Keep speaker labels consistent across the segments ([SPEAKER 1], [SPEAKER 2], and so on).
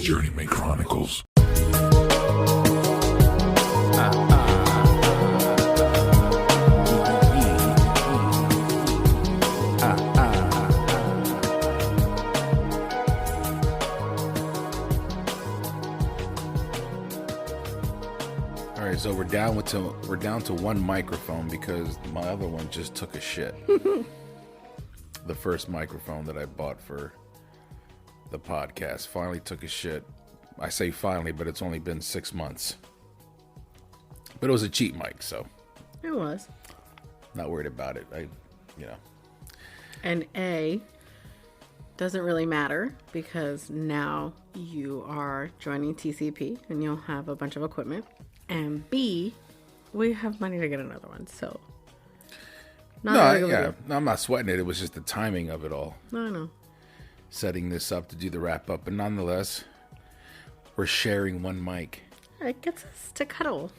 [SPEAKER 1] Journeyman Chronicles.
[SPEAKER 2] All right, so we're down to one microphone because my other one just took a shit. The first microphone that I bought for the podcast finally took a shit. I say finally, but it's only been 6 months. But it was a cheap mic, so
[SPEAKER 3] it was.
[SPEAKER 2] Not worried about it.
[SPEAKER 3] And A, doesn't really matter because now you are joining TCP and you'll have a bunch of equipment. And B, we have money to get another one, so.
[SPEAKER 2] No, I'm not sweating it. It was just the timing of it all.
[SPEAKER 3] No, I know.
[SPEAKER 2] Setting this up to do the wrap up, but nonetheless, we're sharing one mic.
[SPEAKER 3] It gets us to cuddle.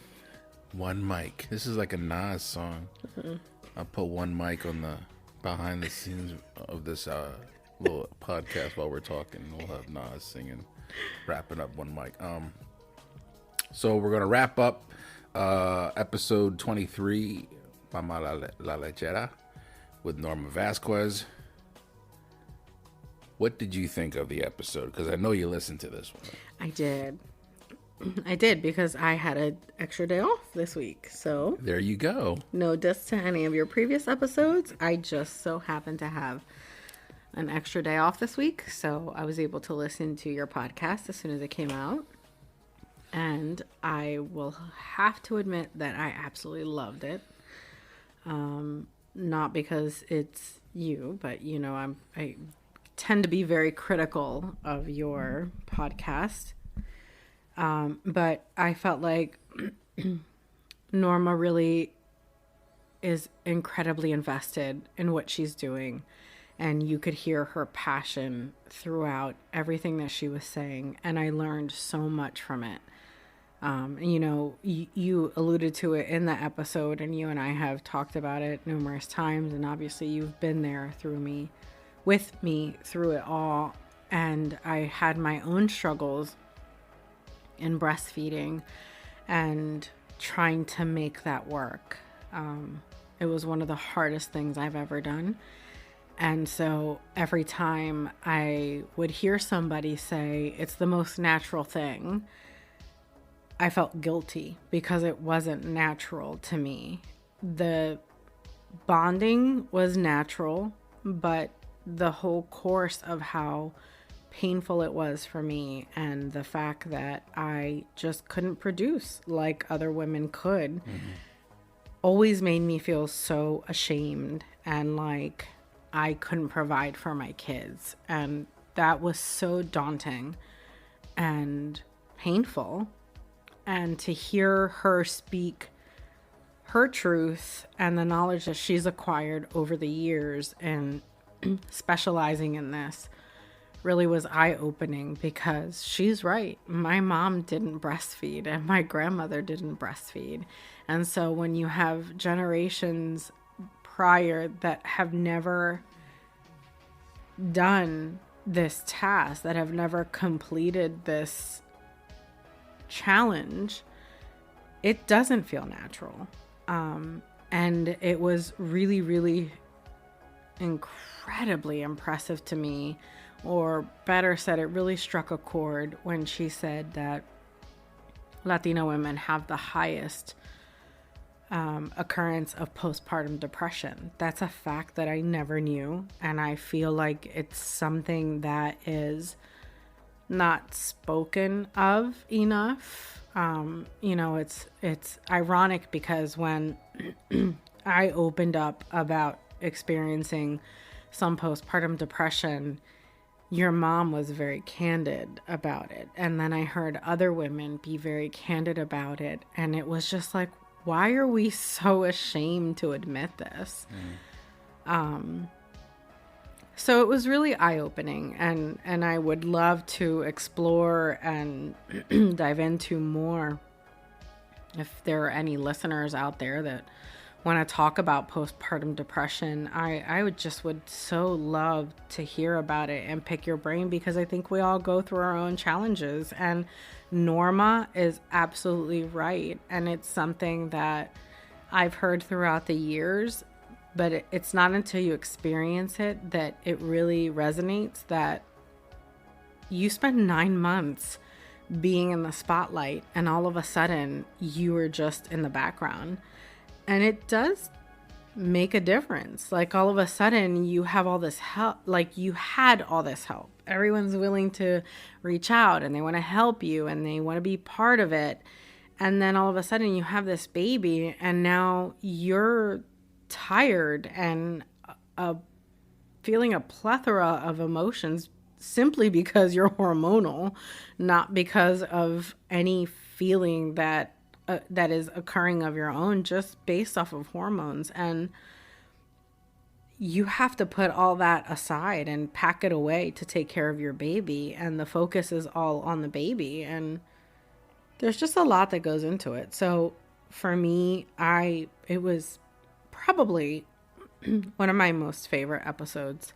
[SPEAKER 2] One mic. This is like a Nas song. Mm-hmm. I'll put one mic on the behind the scenes of this little podcast while we're talking. We'll have Nas singing, wrapping up one mic. So we're gonna wrap up episode 23, Mama La Lechera, with Norma Vazquez. What did you think of the episode? Because I know you listened to this one.
[SPEAKER 3] I did because I had an extra day off this week. So
[SPEAKER 2] there you go.
[SPEAKER 3] No diss to any of your previous episodes. I just so happened to have an extra day off this week. So I was able to listen to your podcast as soon as it came out. And I will have to admit that I absolutely loved it. Not because it's you, but I tend to be very critical of your podcast. But I felt like Norma really is incredibly invested in what she's doing. And you could hear her passion throughout everything that she was saying. And I learned so much from it. You alluded to it in the episode, and you and I have talked about it numerous times. And obviously you've been there with me through it all. And I had my own struggles in breastfeeding and trying to make that work. It was one of the hardest things I've ever done. And so every time I would hear somebody say it's the most natural thing, I felt guilty because it wasn't natural to me. The bonding was natural, but the whole course of how painful it was for me and the fact that I just couldn't produce like other women could always made me feel so ashamed and like I couldn't provide for my kids. And that was so daunting and painful. And to hear her speak her truth and the knowledge that she's acquired over the years and specializing in this really was eye-opening because she's right. My mom didn't breastfeed and my grandmother didn't breastfeed. And so when you have generations prior that have never done this task, that have never completed this challenge, it doesn't feel natural. And it was really, really incredibly impressive to me, or better said, it really struck a chord when she said that Latino women have the highest occurrence of postpartum depression. That's a fact that I never knew, and I feel like it's something that is not spoken of enough. It's ironic because when I opened up about experiencing some postpartum depression, your mom was very candid about it. And then I heard other women be very candid about it. And it was just like, why are we so ashamed to admit this? So it was really eye-opening, and I would love to explore and dive into more if there are any listeners out there that want to talk about postpartum depression, I would so love to hear about it and pick your brain, because I think we all go through our own challenges. And Norma is absolutely right. And it's something that I've heard throughout the years, but it's not until you experience it that it really resonates, that you spend 9 months being in the spotlight and all of a sudden you are just in the background. And it does make a difference. Like, all of a sudden you have all this help, like you had all this help. Everyone's willing to reach out and they want to help you and they want to be part of it. And then all of a sudden you have this baby and now you're tired and feeling a plethora of emotions simply because you're hormonal, not because of any feeling that is occurring of your own, just based off of hormones. And you have to put all that aside and pack it away to take care of your baby. And the focus is all on the baby. And there's just a lot that goes into it. So for me, it was probably one of my most favorite episodes.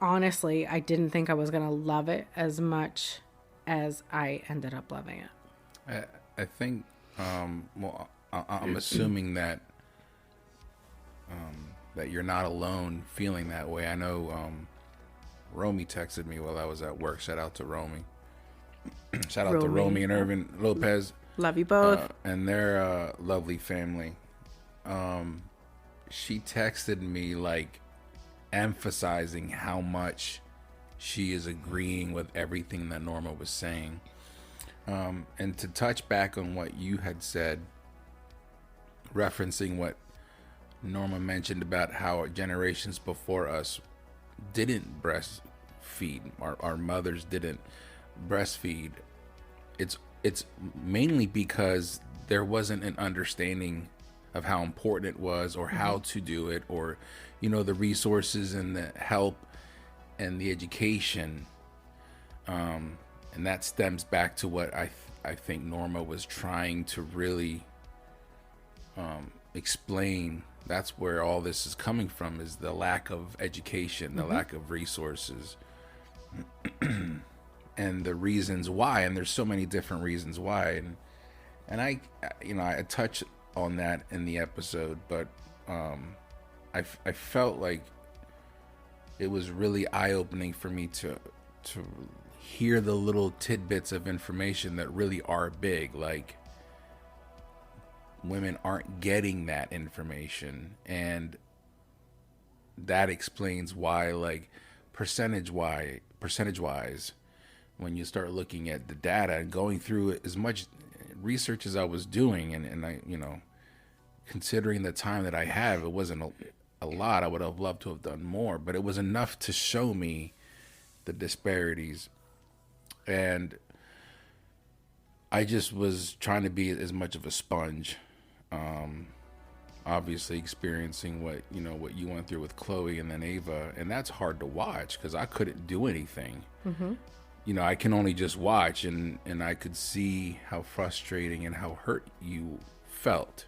[SPEAKER 3] Honestly, I didn't think I was going to love it as much as I ended up loving it.
[SPEAKER 2] I think, well, I'm assuming that that you're not alone feeling that way. I know Romy texted me while I was at work. Shout out to Romy. Shout out to Romy and Irvin Lopez.
[SPEAKER 3] Love you both.
[SPEAKER 2] And their lovely family. She texted me, like, emphasizing how much she is agreeing with everything that Norma was saying. And to touch back on what you had said, referencing what Norma mentioned about how generations before us didn't breastfeed, our mothers didn't breastfeed. It's mainly because there wasn't an understanding of how important it was, or how to do it, or, you know, the resources and the help and the education. And that stems back to what I think Norma was trying to really explain. That's where all this is coming from, is the lack of education, the lack of resources, and the reasons why. And there's so many different reasons why. And I touch on that in the episode, but I felt like it was really eye-opening for me to hear the little tidbits of information that really are big. Like, women aren't getting that information, and that explains why, like, percentage wise, when you start looking at the data and going through it, as much research as I was doing, and I, you know, considering the time that I have, it wasn't a lot. I would have loved to have done more, but it was enough to show me the disparities. And I just was trying to be as much of a sponge. Obviously experiencing what you went through with Chloe and then Ava, and that's hard to watch because I couldn't do anything. You know, I can only just watch, and I could see how frustrating and how hurt you felt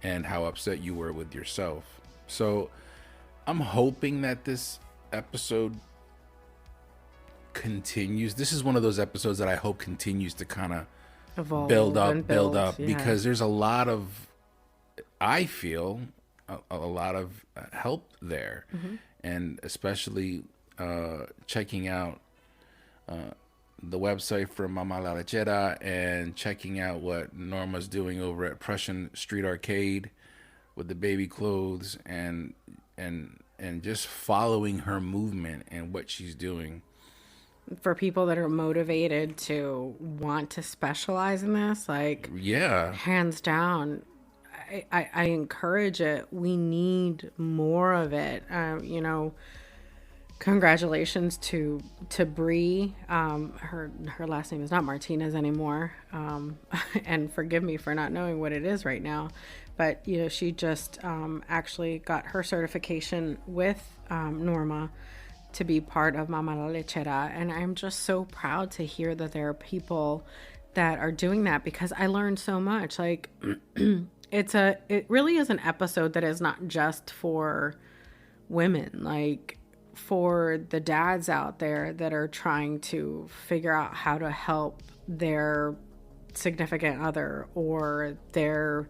[SPEAKER 2] and how upset you were with yourself. So I'm hoping that this episode continues. This is one of those episodes that I hope continues to kind of build up, yeah. Because there's a lot of, I feel, a lot of help there. And especially checking out the website for Mama La Lechera, and checking out what Norma's doing over at Prussian Street Arcade with the baby clothes, and just following her movement and what she's doing.
[SPEAKER 3] For people that are motivated to want to specialize in this, like,
[SPEAKER 2] yeah, hands
[SPEAKER 3] down, I encourage it. We need more of it. You know, congratulations to Bree. Her last name is not Martinez anymore. And forgive me for not knowing what it is right now. But, you know, she just actually got her certification with Norma to be part of Mama La Lechera. And I'm just so proud to hear that there are people that are doing that, because I learned so much. Like, it really is an episode that is not just for women, like for the dads out there that are trying to figure out how to help their significant other or their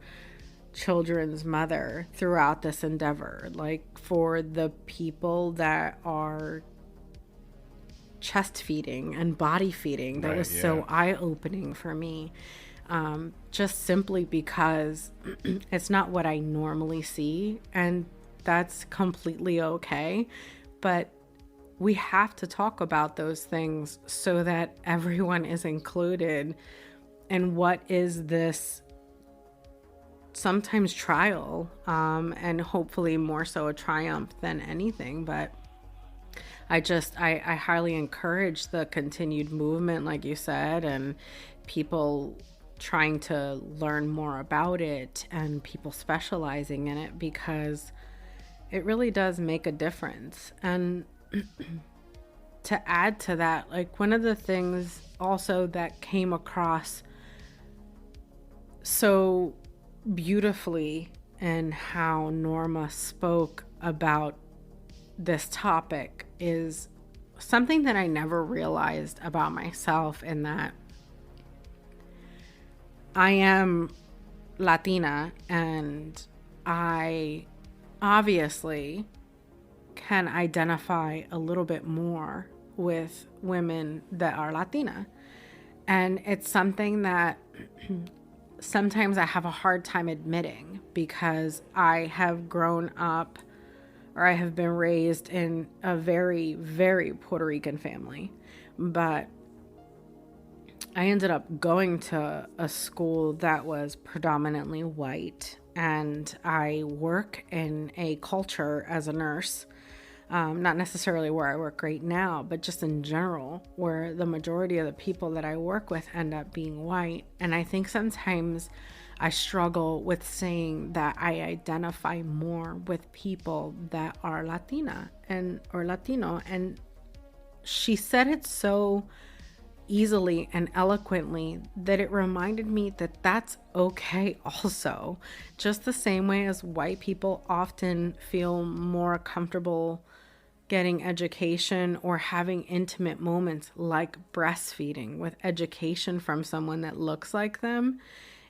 [SPEAKER 3] children's mother throughout this endeavor, like for the people that are chest feeding and body feeding. That was so eye-opening for me, just simply because it's not what I normally see, and that's completely okay. But we have to talk about those things so that everyone is included in what is this sometimes trial, and hopefully more so a triumph than anything. But I highly encourage the continued movement, like you said, and people trying to learn more about it and people specializing in it, because it really does make a difference. And to add to that, like one of the things also that came across so beautifully in how Norma spoke about this topic is something that I never realized about myself, in that I am Latina and I obviously can identify a little bit more with women that are Latina. And it's something that sometimes I have a hard time admitting, because I have grown up, or I have been raised in a very, very Puerto Rican family. But I ended up going to a school that was predominantly white, and I work in a culture as a nurse, not necessarily where I work right now, but just in general, where the majority of the people that I work with end up being white. And I think sometimes I struggle with saying that I identify more with people that are Latina or Latino. And she said it so easily and eloquently that it reminded me that that's okay also. Just the same way as white people often feel more comfortable getting education or having intimate moments like breastfeeding with education from someone that looks like them,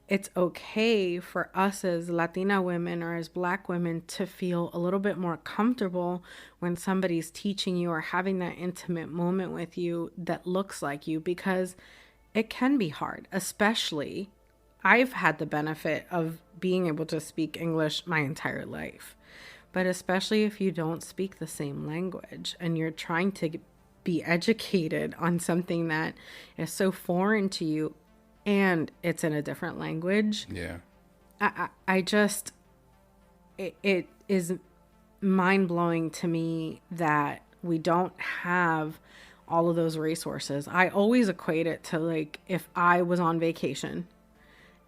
[SPEAKER 3] it's okay for us as Latina women or as Black women to feel a little bit more comfortable when somebody's teaching you or having that intimate moment with you that looks like you, because it can be hard. Especially, I've had the benefit of being able to speak English my entire life, but especially if you don't speak the same language and you're trying to be educated on something that is so foreign to you, and it's in a different language.
[SPEAKER 2] Yeah.
[SPEAKER 3] I just, it is mind-blowing to me that we don't have all of those resources. I always equate it to, like, if I was on vacation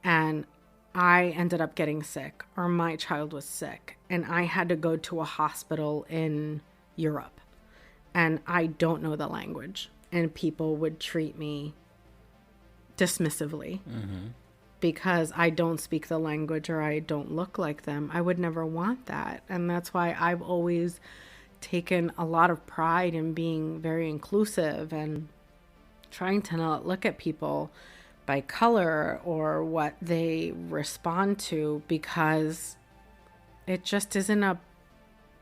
[SPEAKER 3] and I ended up getting sick, or my child was sick and I had to go to a hospital in Europe and I don't know the language, and people would treat me dismissively because I don't speak the language or I don't look like them. I would never want that. And that's why I've always taken a lot of pride in being very inclusive and trying to not look at people by color or what they respond to, because it just isn't a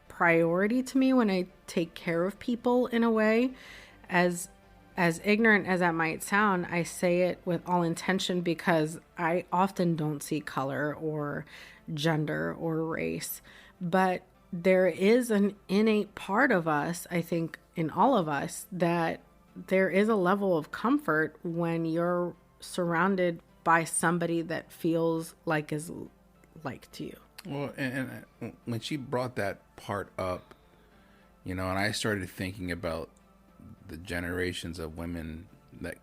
[SPEAKER 3] priority to me when I take care of people in a way. As ignorant as that might sound, I say it with all intention, because I often don't see color or gender or race. But there is an innate part of us, I think, in all of us, that there is a level of comfort when you're surrounded by somebody that feels like is like to you.
[SPEAKER 2] Well, and when she brought that part up, and I started thinking about the generations of women that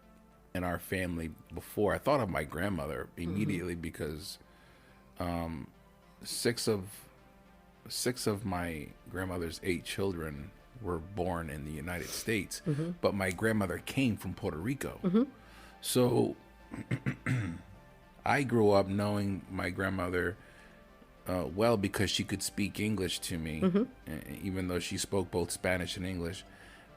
[SPEAKER 2] in our family before, I thought of my grandmother immediately, because six of my grandmother's 8 children were born in the United States, but my grandmother came from Puerto Rico. So I grew up knowing my grandmother well because she could speak English to me, even though she spoke both Spanish and English.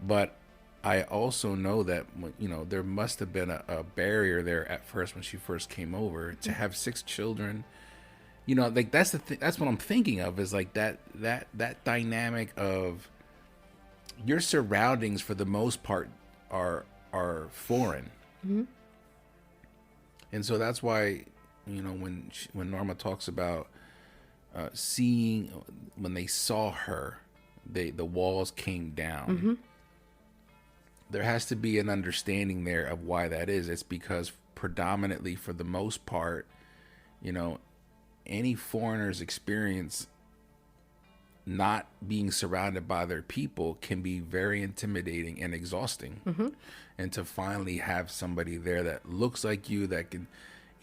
[SPEAKER 2] But I also know that, you know, there must have been a barrier there at first when she first came over to have 6 children. You know, like that's that's what I'm thinking of, is like that dynamic of your surroundings for the most part are foreign. And so that's why, you know, when Norma talks about seeing, when they saw her, the walls came down. There has to be an understanding there of why that is. It's because predominantly, for the most part, you know, any foreigner's experience not being surrounded by their people can be very intimidating and exhausting. And to finally have somebody there that looks like you, that can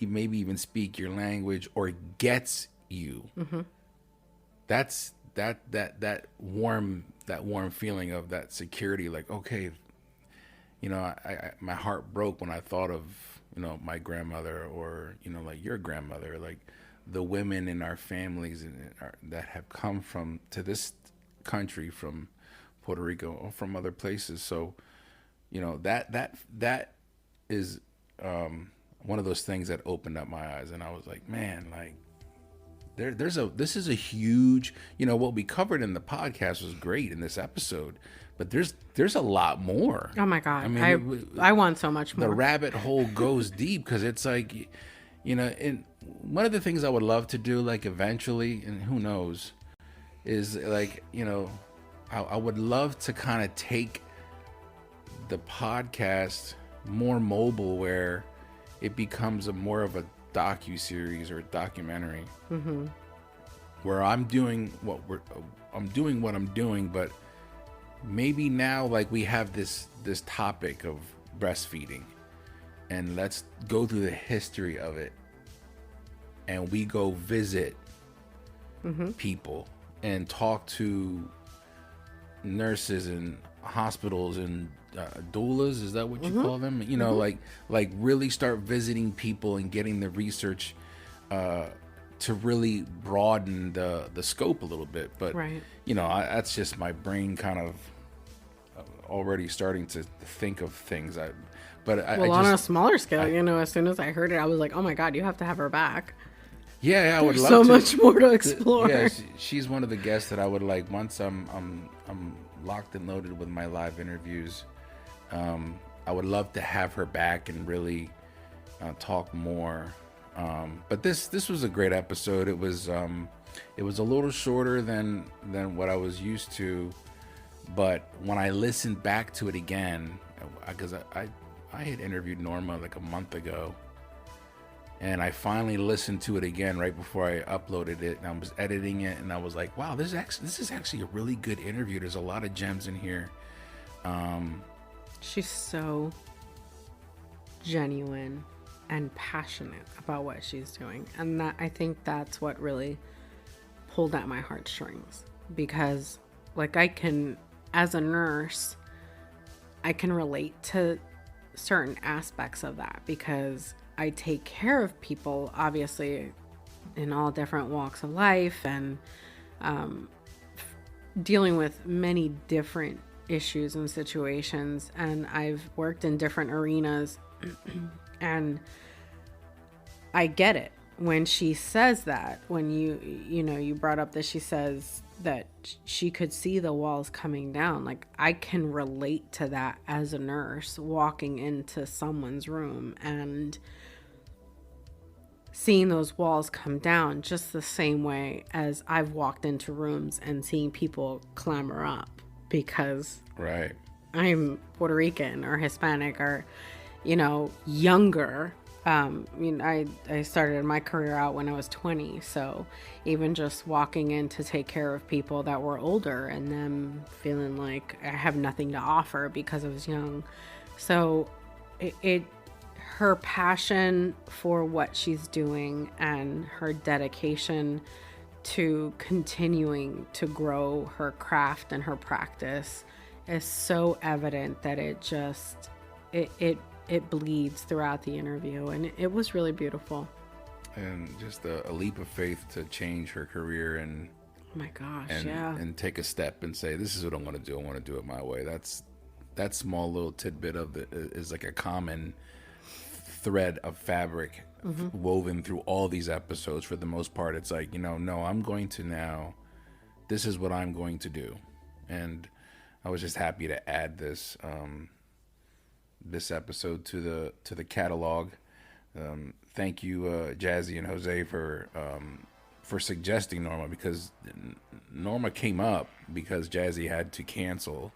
[SPEAKER 2] maybe even speak your language or gets you, that's that warm feeling of that security. Like, okay, you know, I my heart broke when I thought of, you know, my grandmother, or, you know, like your grandmother, like the women in our families that have come to this country from Puerto Rico or from other places. So, you know, that is one of those things that opened up my eyes, and I was like, man, like this is a huge, you know, what we covered in the podcast was great in this episode, but there's a lot more.
[SPEAKER 3] Oh my God. I mean, I want so much more.
[SPEAKER 2] The rabbit hole goes deep, because it's like, you know, and one of the things I would love to do, like eventually, and who knows, is like, you know, I would love to kind of take the podcast more mobile, where it becomes more of a docu-series or a documentary, where I'm doing what I'm doing, but maybe now, like, we have this topic of breastfeeding, and let's go through the history of it, and we go visit people and talk to nurses and hospitals and doulas, is that what you call them? You know, like really start visiting people and getting the research to really broaden the scope a little bit. But you know, that's just my brain kind of already starting to think of things.
[SPEAKER 3] On a smaller scale, you know, as soon as I heard it, I was like, oh my God, you have to have her back.
[SPEAKER 2] Yeah, I would love
[SPEAKER 3] so much more to explore.
[SPEAKER 2] Yeah, she's one of the guests that I would like, once I'm locked and loaded with my live interviews. I would love to have her back and really talk more. But this was a great episode. It was a little shorter than what I was used to, but when I listened back to it again, because I had interviewed Norma like a month ago, and I finally listened to it again right before I uploaded it, and I was editing it, and I was like, wow, this is actually a really good interview. There's a lot of gems in here.
[SPEAKER 3] She's so genuine and passionate about what she's doing, and that, I think that's what really pulled at my heartstrings, because, like, I can, as a nurse, I can relate to certain aspects of that, because I take care of people, obviously, in all different walks of life, and dealing with many different issues and situations, and I've worked in different arenas, and I get it when she says that, when you brought up that she says that she could see the walls coming down. Like, I can relate to that as a nurse, walking into someone's room and seeing those walls come down, just the same way as I've walked into rooms and seeing people clamor up because I'm Puerto Rican or Hispanic or, you know, younger. I started my career out when I was 20, so even just walking in to take care of people that were older and them feeling like I have nothing to offer because I was young. So her passion for what she's doing and her dedication to continuing to grow her craft and her practice is so evident that it bleeds throughout the interview, and it was really beautiful.
[SPEAKER 2] and just a leap of faith to change her career and
[SPEAKER 3] Oh my gosh,
[SPEAKER 2] and take a step and say, this is what I want to do. I want to do it my way. That small little tidbit of it is like a common thread of fabric woven through all these episodes. For the most part, it's like, no, I'm going to now, this is what I'm going to do. And I was just happy to add this this episode to the catalog. Thank you, Jazzy and Jose, for suggesting Norma, because Norma came up because Jazzy had to cancel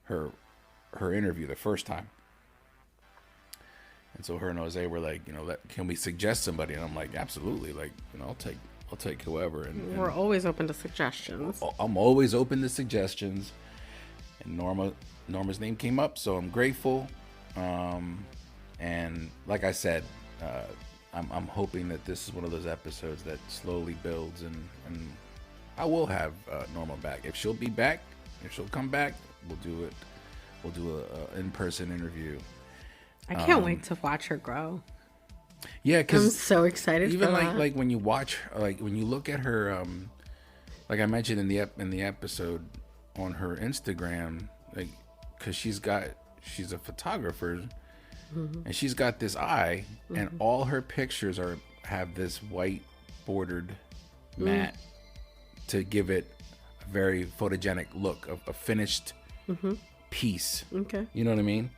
[SPEAKER 2] her interview the first time. And so her and Jose were like, can we suggest somebody? And I'm like, absolutely. Like, I'll take whoever. And
[SPEAKER 3] we're always open to suggestions.
[SPEAKER 2] I'm always open to suggestions. And Norma's name came up, so I'm grateful. And like I said, I'm hoping that this is one of those episodes that slowly builds, and I will have Norma back. If she'll be back, if she'll come back, we'll do it. We'll do a in-person interview.
[SPEAKER 3] I can't wait to watch her grow.
[SPEAKER 2] Yeah, because
[SPEAKER 3] I'm so excited.
[SPEAKER 2] Even
[SPEAKER 3] for that.
[SPEAKER 2] like when you watch, like when you look at her, like I mentioned in the episode on her Instagram, like because she's a photographer, and she's got this eye, and all her pictures have this white bordered mat to give it a very photogenic look of a finished piece.
[SPEAKER 3] Okay.
[SPEAKER 2] You know what I mean?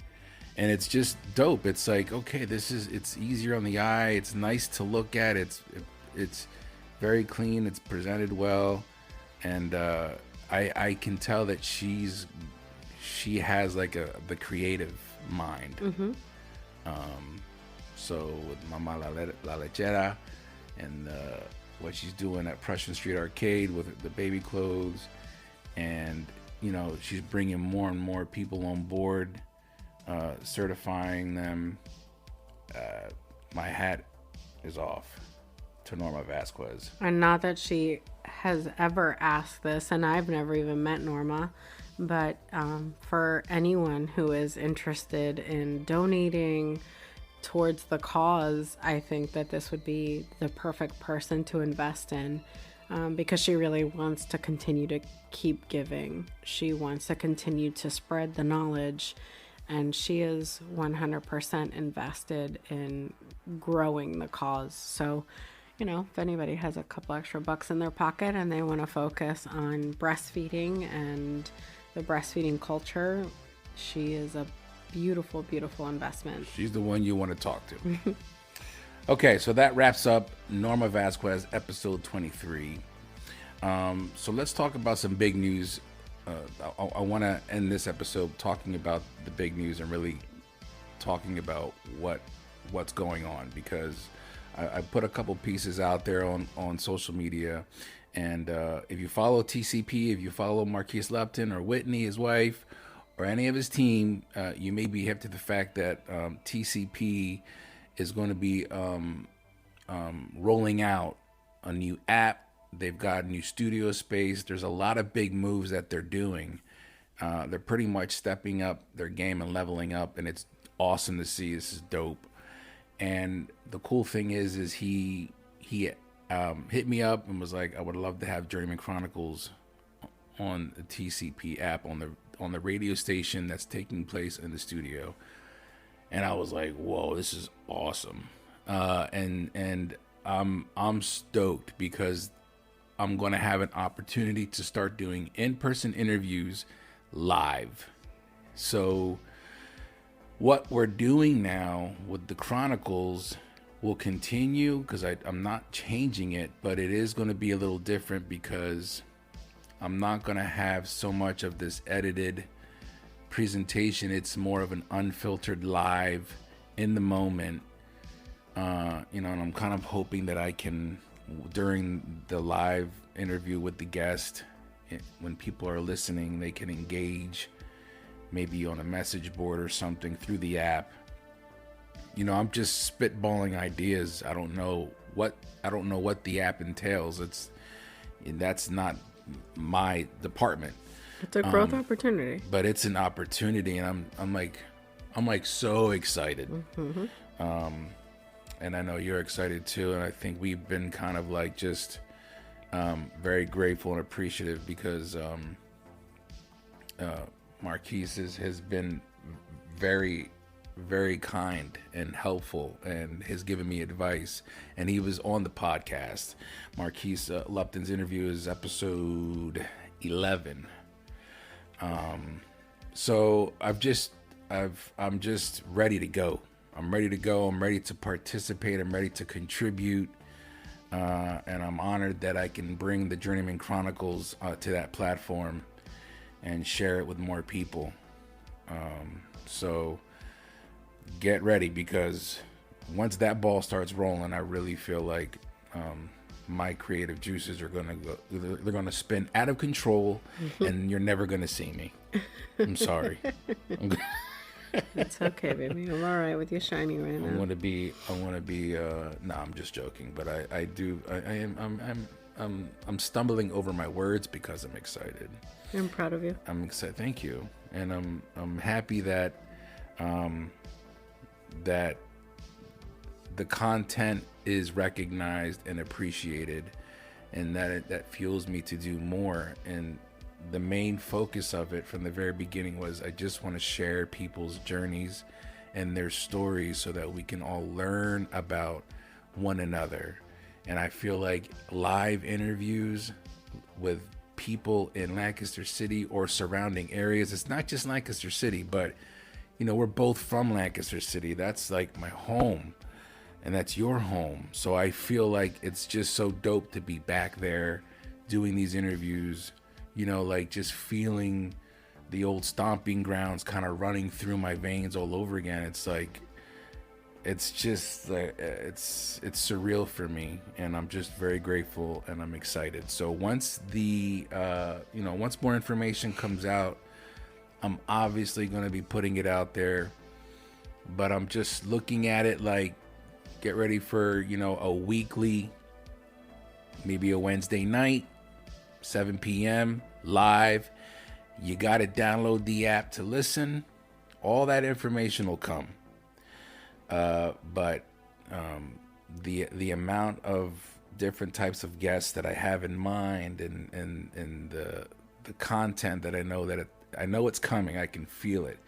[SPEAKER 2] And it's just dope. It's like, okay, it's easier on the eye. It's nice to look at. It's very clean. It's presented well. And I can tell that she has like the creative mind. So with Mama La Lechera and what she's doing at Prussian Street Arcade with the baby clothes, and she's bringing more and more people on board, certifying them. My hat is off to Norma Vazquez.
[SPEAKER 3] And not that she has ever asked this, and I've never even met Norma, but for anyone who is interested in donating towards the cause, I think that this would be the perfect person to invest in, because she really wants to continue to keep giving. She wants to continue to spread the knowledge, and she is 100% invested in growing the cause. So, if anybody has a couple extra bucks in their pocket and they want to focus on breastfeeding and the breastfeeding culture, she is a beautiful, beautiful investment.
[SPEAKER 2] She's the one you want to talk to. Okay, so that wraps up Norma Vazquez, episode 23. So let's talk about some big news. I want to end this episode talking about the big news and really talking about what's going on, because I put a couple pieces out there on social media, and if you follow TCP, if you follow Marquise Lupton or Whitney, his wife, or any of his team, you may be hip to the fact that TCP is going to be rolling out a new app. They've got new studio space. There's a lot of big moves that they're doing. They're pretty much stepping up their game and leveling up, and it's awesome to see. This is dope. And the cool thing is he hit me up and was like, I would love to have Journeyman Chronicles on the TCP app on the radio station that's taking place in the studio. And I was like, whoa, this is awesome. And I'm stoked because I'm going to have an opportunity to start doing in-person interviews live. So what we're doing now with the Chronicles will continue, because I'm not changing it, but it is going to be a little different because I'm not going to have so much of this edited presentation. It's more of an unfiltered live in the moment. And I'm kind of hoping that I can, during the live interview with the guest, when people are listening, they can engage maybe on a message board or something through the app. I'm just spitballing ideas. I don't know what the app entails. That's not my department.
[SPEAKER 3] It's a growth opportunity.
[SPEAKER 2] But it's an opportunity, and I'm like so excited. and I know you're excited too. And I think we've been kind of like just very grateful and appreciative because Marquise has been very, very kind and helpful, and has given me advice. And he was on the podcast. Marquise Lupton's interview is episode 11. So I'm just ready to go. I'm ready to go. I'm ready to participate. I'm ready to contribute. And I'm honored that I can bring the Journeyman Chronicles to that platform and share it with more people. So get ready, because once that ball starts rolling, I really feel like my creative juices are they're gonna spin out of control, and you're never gonna see me. I'm sorry.
[SPEAKER 1] It's okay, baby. I'm all right with you shining right now.
[SPEAKER 2] I want to be. No, I'm just joking. But I'm stumbling over my words because I'm excited.
[SPEAKER 1] I'm proud of you.
[SPEAKER 2] I'm excited. Thank you, and I'm happy that that the content is recognized and appreciated, and that fuels me to do more. And the main focus of it from the very beginning was I just want to share people's journeys and their stories so that we can all learn about one another. And I feel like live interviews with people in Lancaster City or surrounding areas, it's not just Lancaster City, but we're both from Lancaster City. That's like my home, and that's your home. So I feel like it's just so dope to be back there doing these interviews, like just feeling the old stomping grounds kind of running through my veins all over again. It's like, it's just it's surreal for me, and I'm just very grateful, and I'm excited. So once once more information comes out, I'm obviously going to be putting it out there, but I'm just looking at it like, get ready for a weekly, maybe a Wednesday night, 7 p.m. live. You got to download the app to listen. All that information will come. But the amount of different types of guests that I have in mind, and the content that I know it's coming. I can feel it,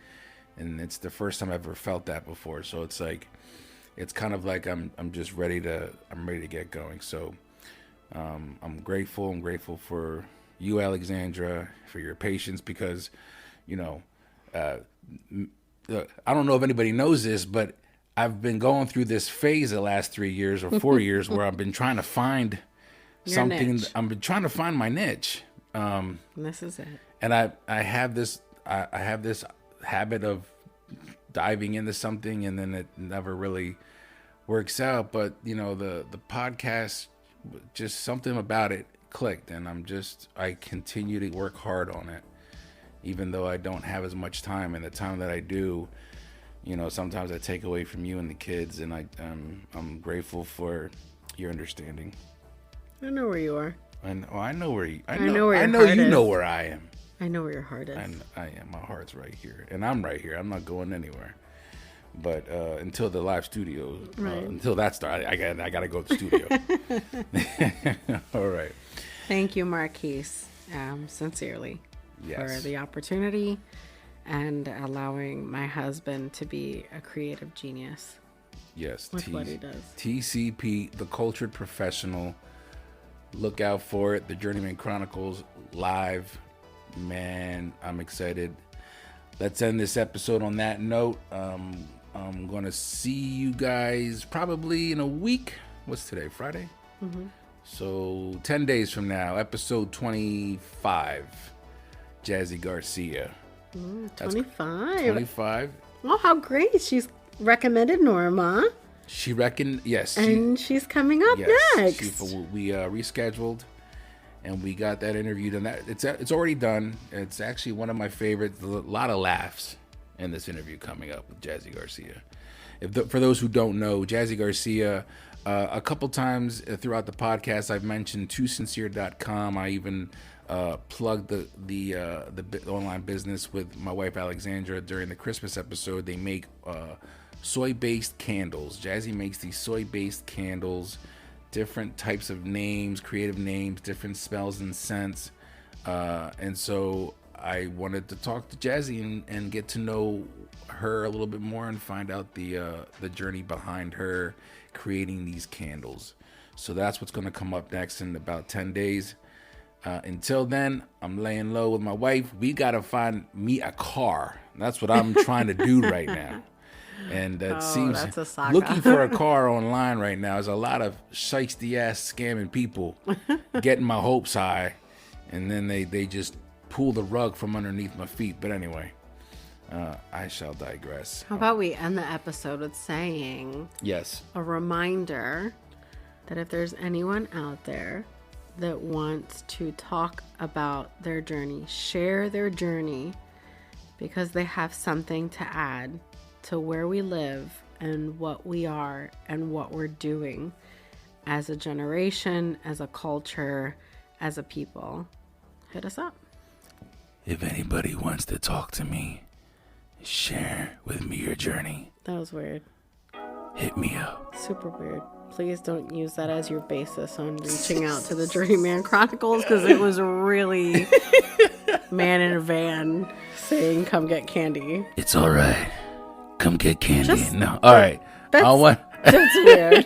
[SPEAKER 2] and it's the first time I've ever felt that before. So it's like, it's kind of like I'm ready to get going. So I'm grateful. I'm grateful for you, Alexsandra, for your patience, because I don't know if anybody knows this, but I've been going through this phase the last 3 years or 4 years where I've been trying to find something. I've been trying to find my niche.
[SPEAKER 1] This is it.
[SPEAKER 2] And I have this habit of diving into something, and then it never really works out. But the podcast, just something about it clicked, and I continue to work hard on it, even though I don't have as much time. And the time that I do, sometimes I take away from you and the kids, and I'm grateful for your understanding.
[SPEAKER 1] I know where you are.
[SPEAKER 2] I know where you. I
[SPEAKER 1] know
[SPEAKER 2] you know where I am.
[SPEAKER 1] I know where your heart is.
[SPEAKER 2] I am. My heart's right here, and I'm right here. I'm not going anywhere. But until the live studio,
[SPEAKER 1] right.
[SPEAKER 2] Until that starts, I gotta go to the studio. All right.
[SPEAKER 3] Thank you, Marquise, sincerely, for the opportunity and allowing my husband to be a creative genius.
[SPEAKER 2] Yes,
[SPEAKER 1] with what he does.
[SPEAKER 2] TCP, the Cultured Professional. Look out for it. The Journeyman Chronicles live. Man, I'm excited. Let's end this episode on that note. I'm going to see you guys probably in a week. What's today? Friday?
[SPEAKER 1] Mm-hmm.
[SPEAKER 2] So 10 days from now, episode 25, Jazzy Garcia.
[SPEAKER 1] 25.
[SPEAKER 2] 25.
[SPEAKER 1] Oh, how great. She's recommended Norma.
[SPEAKER 2] She reckoned, yes.
[SPEAKER 1] And she's coming up next.
[SPEAKER 2] We rescheduled, and we got that interview done. It's already done. It's actually one of my favorites. A lot of laughs in this interview coming up with Jazzy Garcia. For those who don't know, Jazzy Garcia, a couple times throughout the podcast, I've mentioned toosincere.com. I even plugged the online business with my wife Alexsandra during the Christmas episode. They make soy-based candles. Jazzy makes these soy-based candles, different types of names, creative names, different smells and scents. And so I wanted to talk to Jazzy and get to know her a little bit more and find out the journey behind her creating these candles. So that's what's going to come up next in about 10 days. Until then, I'm laying low with my wife. We got to find me a car. That's what I'm trying to do right now. And it seems looking for a car online right now is a lot of shiesty ass scamming people getting my hopes high. And then they just pull the rug from underneath my feet. But anyway, I shall digress.
[SPEAKER 1] How about we end the episode with saying a reminder that if there's anyone out there that wants to talk about their journey, share their journey, because they have something to add to where we live and what we are and what we're doing as a generation, as a culture, as a people, hit us up.
[SPEAKER 2] If anybody wants to talk to me, share with me your journey.
[SPEAKER 1] That was weird.
[SPEAKER 2] Hit me up.
[SPEAKER 1] Super weird. Please don't use that as your basis on reaching out to the Journeyman Chronicles, because it was really man in a van saying, come get candy.
[SPEAKER 2] It's all right. Come get candy. No. All right.
[SPEAKER 1] That's weird.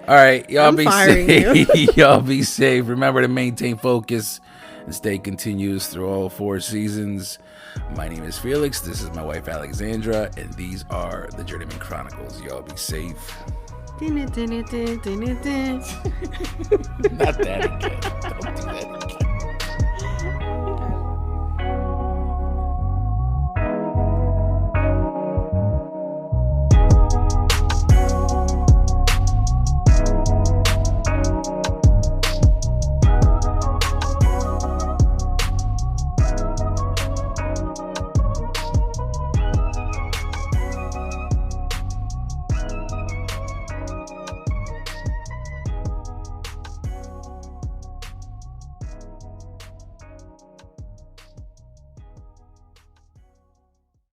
[SPEAKER 2] All right. Y'all be
[SPEAKER 1] firing
[SPEAKER 2] safe. Y'all be safe. Remember to maintain focus and stay continuous through all 4 seasons. My name is Felix. This is my wife, Alexsandra. And these are the Journeyman Chronicles. Y'all be safe.
[SPEAKER 1] Din, din, din, din, din, din.
[SPEAKER 2] Not that again.